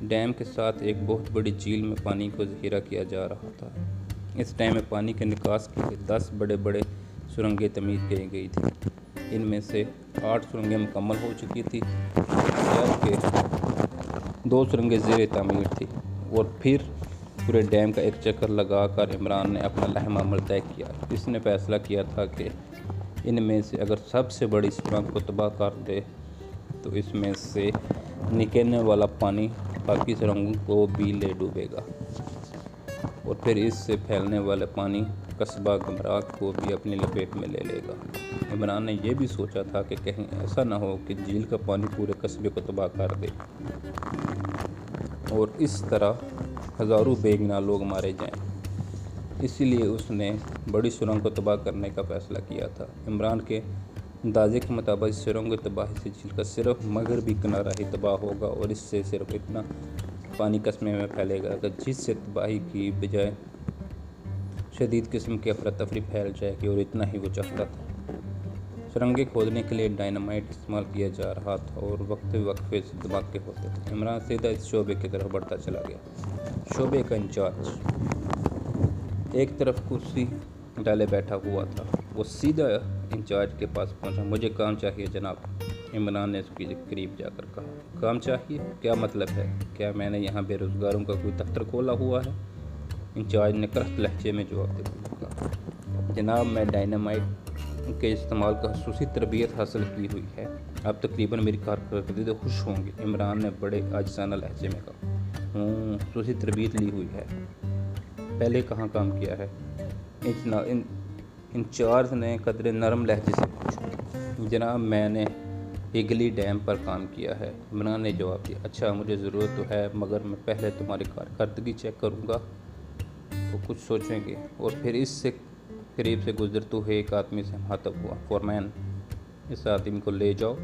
Dam کے ساتھ ایک بہت بڑی جھیل میں پانی کو ذخیرہ کیا جا رہا تھا۔ اس ڈیم میں پانی کے نکاس کے لیے 10 بڑے بڑے سرنگیں تعمیر کی گئی تھیں۔ ان میں سے 8 سرنگیں مکمل ہو چکی تھیں جبکہ 2 سرنگیں زیر تعمیر تھیں۔ اور پھر پورے ڈیم کا ایک چکر لگا کر عمران نے اپنا لائحہ عمل طے کیا۔ اس نے فیصلہ کیا تھا کہ ان میں سے اگر سب سے بڑی سرنگ کو تباہ کر دے تو اس میں سے نکلنے والا پانی باقی سرنگوں کو بھی لے ڈوبے گا اور پھر اس سے پھیلنے والے پانی قصبہ گمراک کو بھی اپنی لپیٹ میں لے لے گا۔ عمران نے یہ بھی سوچا تھا کہ کہیں ایسا نہ ہو کہ جھیل کا پانی پورے قصبے کو تباہ کر دے اور اس طرح ہزاروں بے گناہ لوگ مارے جائیں۔ اسی لیے اس نے بڑی سرنگ کو تباہ کرنے کا فیصلہ کیا تھا۔ عمران کے اندازے کے مطابق اس سرنگ کی تباہی سے جھیل کا صرف مغربی کنارہ ہی تباہ ہوگا اور اس سے صرف اتنا پانی قصبے میں پھیلے گا کہ جس سے تباہی کی بجائے شدید قسم کی افراتفری پھیل جائے گی، اور اتنا ہی وہ چاہتا تھا۔ سرنگیں کھودنے کے لیے ڈائنامائٹ استعمال کیا جا رہا تھا اور وقفے سے دھماکے ہوتے تھے۔ عمران سیدھا اس شعبے کی طرف بڑھتا چلا گیا۔ شعبے کا انچارج ایک طرف کرسی ڈالے بیٹھا ہوا تھا۔ وہ سیدھا انچارج کے پاس پہنچا۔ مجھے کام چاہیے جناب، عمران نے اس کے قریب جا کر کہا۔ کام چاہیے؟ کیا مطلب ہے؟ کیا میں نے یہاں بے روزگاروں کا کوئی دفتر کھولا ہوا ہے؟ انچارج نے کرخت لہجے میں جواب دیتے ہوئے کہا، جناب میں ڈائنامائٹ کے استعمال کا خصوصی تربیت حاصل کی ہوئی ہے، آپ تقریباً میری کارکردگی سے خوش ہوں گے۔ عمران نے بڑے عاجزانہ لہجے میں کہا، خصوصی تربیت لی ہوئی ہے، پہلے کہاں کام کیا ہے؟ انچارج نے قدرے نرم لہجے سے پوچھا۔ جناب میں نے ہگلی ڈیم پر کام کیا ہے، عمران نے جواب دیا۔ اچھا، مجھے ضرورت تو ہے مگر میں پہلے تمہاری کارکردگی چیک کروں گا۔ وہ کچھ سوچیں گے اور پھر اس سے قریب سے گزرتے ہوئے ایک آدمی سے مخاطب ہوا۔ فورمین، اس آدمی کو لے جاؤ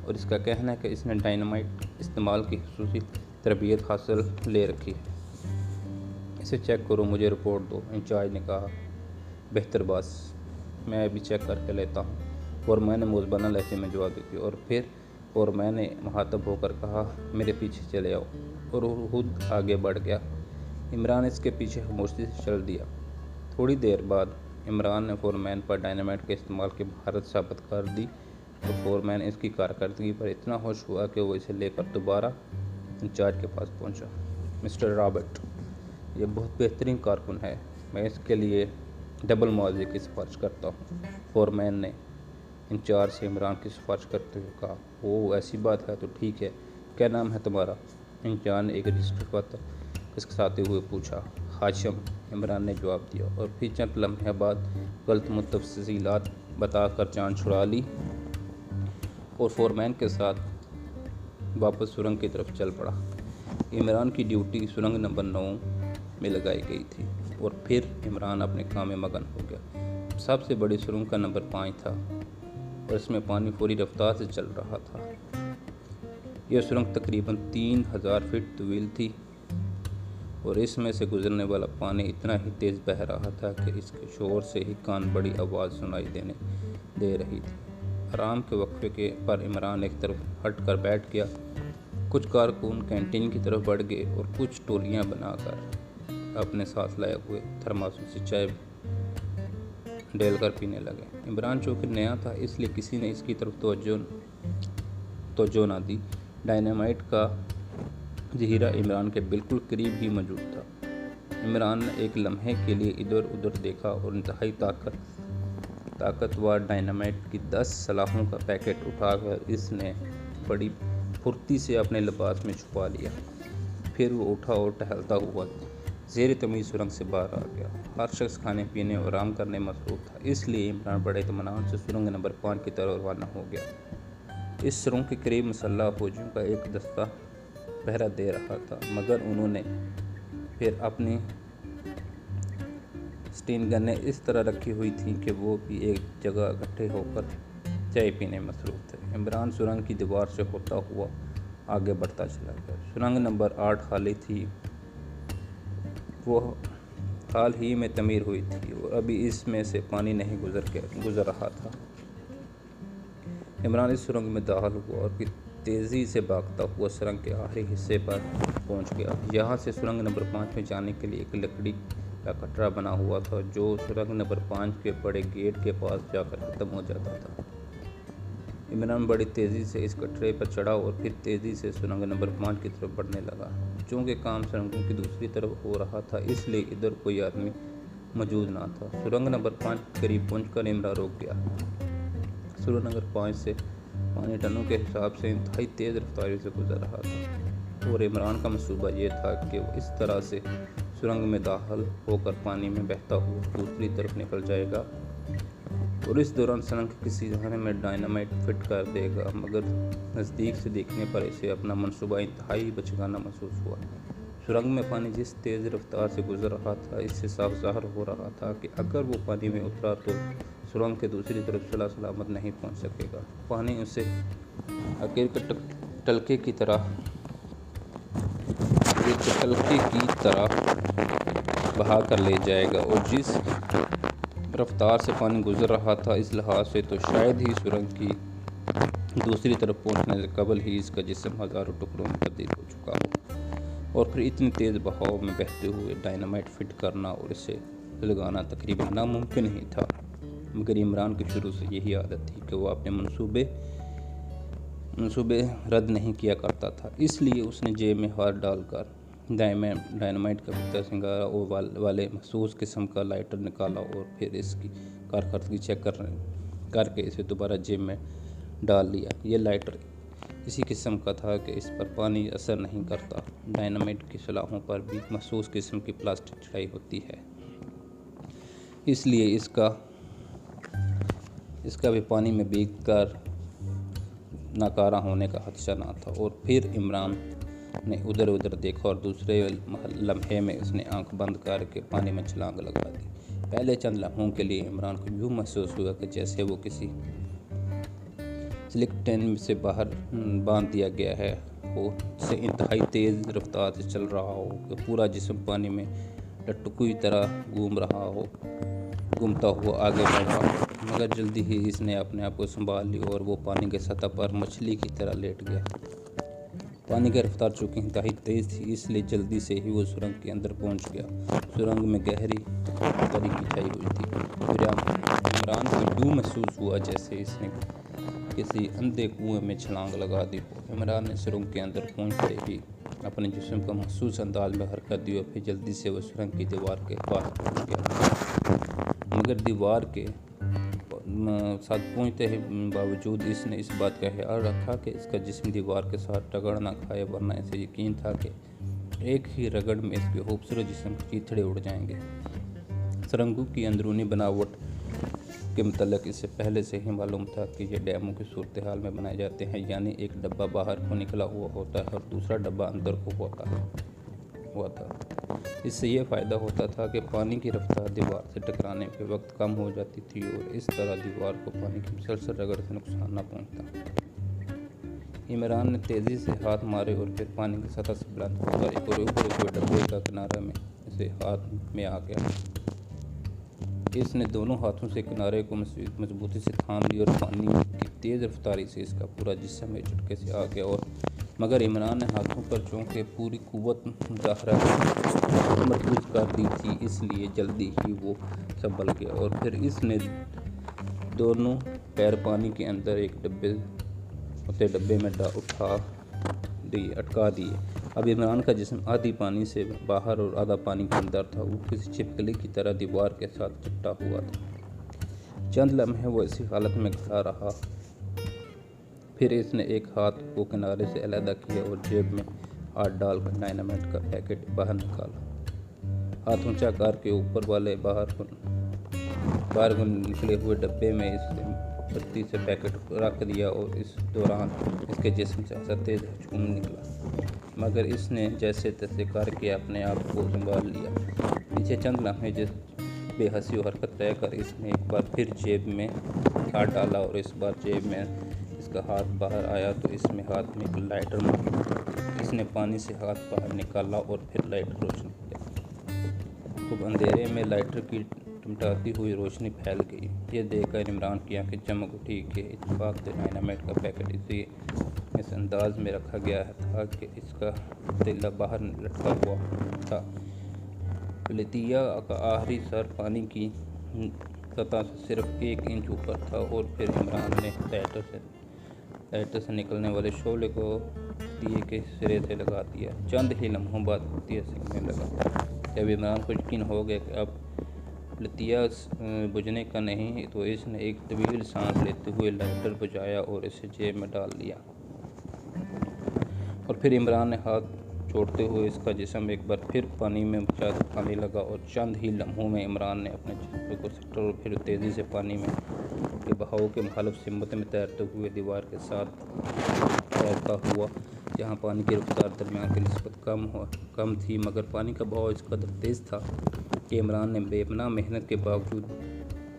اور اس کا کہنا ہے کہ اس نے ڈائنامائٹ استعمال کی خصوصی تربیت حاصل لے رکھی ہے، اسے چیک کرو، مجھے رپورٹ دو۔ انچارج نے کہا، بہتر باس، میں ابھی چیک کر کے لیتا ہوں۔ فورمین نے موزبانہ لہجے میں جواب دیتی اور پھر فورمین نے مخاطب ہو کر کہا، میرے پیچھے چلے آؤ، اور وہ خود آگے بڑھ گیا۔ عمران اس کے پیچھے خاموشی سے چل دیا۔ تھوڑی دیر بعد عمران نے فورمین پر ڈائنامائٹ کے استعمال کی مہارت ثابت کر دی اور فورمین اس کی کارکردگی پر اتنا خوش ہوا کہ وہ اسے لے کر دوبارہ انچارج کے پاس پہنچا۔ مسٹر رابرٹ، یہ بہت بہترین کارکن ہے، میں اس کے لیے ڈبل معاوضے کی سفارش کرتا ہوں۔ فورمین نے انچارج سے عمران کی سفارش کرتے ہوئے کہا، اوہ ایسی بات ہے تو ٹھیک ہے، کیا نام ہے تمہارا؟ انچارج نے ایک رجسٹر پتر کھسکھساتے ہوئے پوچھا۔ ہاشم، عمران نے جواب دیا اور پھر چند لمحے بعد غلط تفصیلات بتا کر جان چھڑا لی اور فورمین کے ساتھ واپس سرنگ کی طرف چل پڑا۔ عمران کی ڈیوٹی سرنگ نمبر 9 میں لگائی گئی تھی اور پھر عمران اپنے کام میں مگن ہو گیا۔ سب سے بڑی سرنگ کا نمبر 5 تھا اور اس میں پانی فوری رفتار سے چل رہا تھا۔ یہ سرنگ تقریباً 3000 فٹ طویل تھی اور اس میں سے گزرنے والا پانی اتنا ہی تیز بہہ رہا تھا کہ اس کے شور سے ہی کان بڑی آواز سنائی دے رہی تھی۔ آرام کے وقفے کے پر عمران ایک طرف ہٹ کر بیٹھ گیا۔ کچھ کارکن کینٹین کی طرف بڑھ گئے اور کچھ ٹولیاں بنا کر اپنے ساتھ لائے ہوئے تھرماسوں سے چائے ڈیل کر پینے لگے۔ عمران چونکہ نیا تھا اس لیے کسی نے اس کی طرف توجہ نہ دی۔ ڈائنامائٹ کا ذخیرہ عمران کے بالکل قریب ہی موجود تھا۔ عمران نے ایک لمحے کے لیے ادھر ادھر دیکھا اور انتہائی طاقتور ڈائنامائٹ کی 10 سلاخوں کا پیکٹ اٹھا کر اس نے بڑی پھرتی سے اپنے لباس میں چھپا لیا۔ پھر وہ اٹھا اور ٹہلتا ہوا زیر تعمیر سرنگ سے باہر آ گیا۔ ہر شخص کھانے پینے اور آرام کرنے میں مصروف تھا، اس لیے عمران بڑے اطمینان سے سرنگ نمبر 5 کی طرف روانہ ہو گیا۔ اس سرنگ کے قریب مسلح فوجیوں کا ایک دستہ پہرا دے رہا تھا مگر انہوں نے پھر اپنی سٹین گنیں اس طرح رکھی ہوئی تھیں کہ وہ بھی ایک جگہ اکٹھے ہو کر چائے پینے میں مصروف تھے۔ عمران سرنگ کی دیوار سے ہوتا ہوا آگے بڑھتا چلا گیا۔ سرنگ نمبر 8 خالی تھی، وہ حال ہی میں تعمیر ہوئی تھی اور ابھی اس میں سے پانی نہیں گزر رہا تھا۔ عمران اس سرنگ میں داخل ہوا اور تیزی سے بھاگتا ہوا سرنگ کے آخری حصے پر پہنچ گیا۔ یہاں سے سرنگ نمبر 5 میں جانے کے لیے ایک لکڑی کا کٹرا بنا ہوا تھا جو سرنگ نمبر 5 کے بڑے گیٹ کے پاس جا کر ختم ہو جاتا تھا۔ عمران بڑی تیزی سے اس کٹرے پر چڑھا اور پھر تیزی سے سرنگ نمبر 5 کی طرف بڑھنے لگا۔ چونکہ کام سرنگوں کی دوسری طرف ہو رہا تھا اس لیے ادھر کوئی آدمی موجود نہ تھا۔ سرنگ نمبر 5 کے قریب پہنچ کر عمران رک گیا۔ سرنگ نمبر 5 سے پانی ٹنوں کے حساب سے انتہائی تیز رفتاری سے گزر رہا تھا اور عمران کا منصوبہ یہ تھا کہ وہ اس طرح سے سرنگ میں داخل ہو کر پانی میں بہتا ہوا دوسری طرف نکل جائے گا اور اس دوران سرنگ کے کسی خانے میں ڈائنامائٹ فٹ کر دے گا، مگر نزدیک سے دیکھنے پر اسے اپنا منصوبہ انتہائی بچگانہ محسوس ہوا۔ سرنگ میں پانی جس تیز رفتار سے گزر رہا تھا اس سے صاف ظاہر ہو رہا تھا کہ اگر وہ پانی میں اترا تو سرنگ کے دوسری طرف صلاح سلامت نہیں پہنچ سکے گا۔ پانی اسے عقیق کے ٹلکے کی طرح بہا کر لے جائے گا اور جس رفتار سے پانی گزر رہا تھا اس لحاظ سے تو شاید ہی سرنگ کی دوسری طرف پہنچنے سے قبل ہی اس کا جسم ہزاروں ٹکڑوں میں تبدیل ہو چکا ہو، اور پھر اتنی تیز بہاؤ میں بہتے ہوئے ڈائنامائٹ فٹ کرنا اور اسے لگانا تقریباً ناممکن ہی تھا۔ مگر عمران کی شروع سے یہی عادت تھی کہ وہ اپنے منصوبے رد نہیں کیا کرتا تھا، اس لیے اس نے جیب میں ہاتھ ڈال کر ڈائنامائٹ کا بھیتر سنگارا والے مخصوص قسم کا لائٹر نکالا اور پھر اس کی کارکردگی چیک کر کے اسے دوبارہ جیب میں ڈال لیا۔ یہ لائٹر اسی قسم کا تھا کہ اس پر پانی اثر نہیں کرتا۔ ڈائنامائٹ کی سلاخوں پر بھی مخصوص قسم کی پلاسٹک چڑھائی ہوتی ہے، اس لیے اس کا بھی پانی میں بھیگ کر ناکارہ ہونے کا خدشہ نہ تھا۔ اور پھر عمران نے ادھر دیکھا اور دوسرے لمحے میں اس نے آنکھ بند کر کے پانی میں چھلانگ لگا دی۔ پہلے چند لمحوں کے لیے عمران کو یوں محسوس ہوا کہ جیسے وہ کسی سلک ٹین سے باہر باندھ دیا گیا ہو، جسے انتہائی تیز رفتار سے چل رہا ہو کہ پورا جسم پانی میں لٹکو کی طرح گھومتا ہوا آگے بڑھا، مگر جلدی ہی اس نے اپنے آپ کو سنبھال لی اور وہ پانی کی سطح پر مچھلی کی طرح لیٹ گیا۔ پانی کی رفتار چونکہ انتہائی تیز تھی اس لیے جلدی سے ہی وہ سرنگ کے اندر پہنچ گیا۔ سرنگ میں گہری تری بچھائی ہوئی تھی۔ پھر عمران کو یوں محسوس ہوا جیسے اس نے کسی اندھے کنویں میں چھلانگ لگا دی ہو۔ عمران نے سرنگ کے اندر پہنچتے ہی اپنے جسم کو مخصوص انداز میں حرکت دی اور پھر جلدی سے وہ سرنگ کی دیوار کے باہر پہنچ گیا، مگر دیوار کے ساتھ پہنچتے ہی باوجود اس نے اس بات کا خیال رکھا کہ اس کا جسم دیوار کے ساتھ رگڑ نہ کھائے، ورنہ اسے یقین تھا کہ ایک ہی رگڑ میں اس کے خوبصورت جسم کے چیتھڑے اڑ جائیں گے۔ سرنگوں کی اندرونی بناوٹ کے متعلق اسے پہلے سے ہی معلوم تھا کہ یہ ڈیموں کی صورتحال میں بنائے جاتے ہیں، یعنی ایک ڈبہ باہر کو نکلا ہوا ہوتا ہے اور دوسرا ڈبہ اندر کو ہوا تھا۔ اس سے یہ فائدہ ہوتا تھا کہ پانی کی رفتار دیوار سے ٹکرانے کے وقت کم ہو جاتی تھی اور اس طرح دیوار کو پانی کی مسلسل رگڑ سے نقصان نہ پہنچتا۔ عمران نے تیزی سے ہاتھ مارے اور پھر پانی کی سطح سے بلند ہو کر ایک ہوئے ڈبے کا کنارہ میں اسے ہاتھ میں آ گیا۔ اس نے دونوں ہاتھوں سے کنارے کو مضبوطی سے تھام لیا اور پانی کی تیز رفتاری سے اس کا پورا جسم ایک جھٹکے سے آ گیا، مگر عمران نے ہاتھوں پر چونکہ پوری قوت مظاہرہ مرکوز کر دی تھی اس لیے جلدی ہی وہ سنبھل گیا اور پھر اس نے دونوں پیر پانی کے اندر ایک ڈبے میں اٹکا دیے۔ اب عمران کا جسم آدھی پانی سے باہر اور آدھا پانی کے اندر تھا، وہ کسی چھپکلی کی طرح دیوار کے ساتھ چپٹا ہوا تھا۔ چند لمحے وہ اسی حالت میں کھڑا رہا، پھر اس نے ایک ہاتھ کو کنارے سے علیحدہ کیا اور جیب میں ہاتھ ڈال کر ڈائنامائٹ کا پیکٹ باہر نکالا۔ ہاتھ اونچا کر کے اوپر والے باہر کو نکلے ہوئے ڈبے میں اس نے پھرتی سے پیکٹ رکھ دیا اور اس دوران اس کے جسم سے ایسا تیز ہجوم نکلا، مگر اس نے جیسے تیسے کر کے اپنے آپ کو سنبھال لیا۔ پیچھے چند لمحے بے حسی و حرکت رہ کر اس نے ایک بار پھر جیب میں ہاتھ ڈالا اور اس بار جیب میں اس کا ہاتھ باہر آیا تو اس میں ہاتھ میں ایک لائٹر موجود۔ اس نے پانی سے ہاتھ باہر نکالا اور پھر لائٹر روشن کیا۔ خوب اندھیرے میں لائٹر کی ٹمٹاتی ہوئی روشنی پھیل گئی۔ یہ دیکھ کر عمران کی آنکھیں چمک اٹھی کہ اتفاق سے ڈائنامائٹ کا پیکٹ اسی میں سے انداز میں رکھا گیا تھا کہ اس کا پتیلا باہر لٹکا ہوا تھا۔ لتیا کا آخری سر پانی کی سطح سے صرف 1 انچ اوپر تھا اور پھر عمران نے لائٹر سے نکلنے والے شعلے کو دیے کے سرے سے لگا دیا۔ چند ہی لمحوں بعد لتیا سگنے لگا۔ جب عمران کو یقین ہو گیا کہ اب لتیا بجھنے کا نہیں تو اس نے ایک طویل سانس لیتے ہوئے لائٹر بجھایا اور اسے جیب میں ڈال لیا۔ اور پھر عمران نے ہاتھ چھوڑتے ہوئے اس کا جسم ایک بار پھر پانی میں دکھانے لگا اور چند ہی لمحوں میں عمران نے اپنے جسم کو سکڑا اور پھر تیزی سے پانی میں کے بہاؤ کے مخالف سمت میں تیرتے ہوئے دیوار کے ساتھ تیرتا ہوا، جہاں پانی کی رفتار درمیان کی نسبت کم تھی، مگر پانی کا بہاؤ اس قدر تیز تھا کہ عمران نے بے پناہ محنت کے باوجود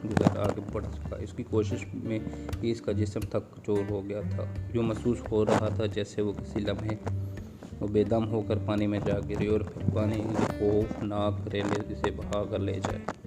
گزر آگے بڑھ سکا۔ اس کی کوشش میں ہی اس کا جسم تھک چور ہو گیا تھا۔ یوں محسوس ہو رہا تھا جیسے وہ کسی لمحے وہ بے دم ہو کر پانی میں جا گرے اور پھر پانی خوفناک ریلے اسے بہا کر لے جائے۔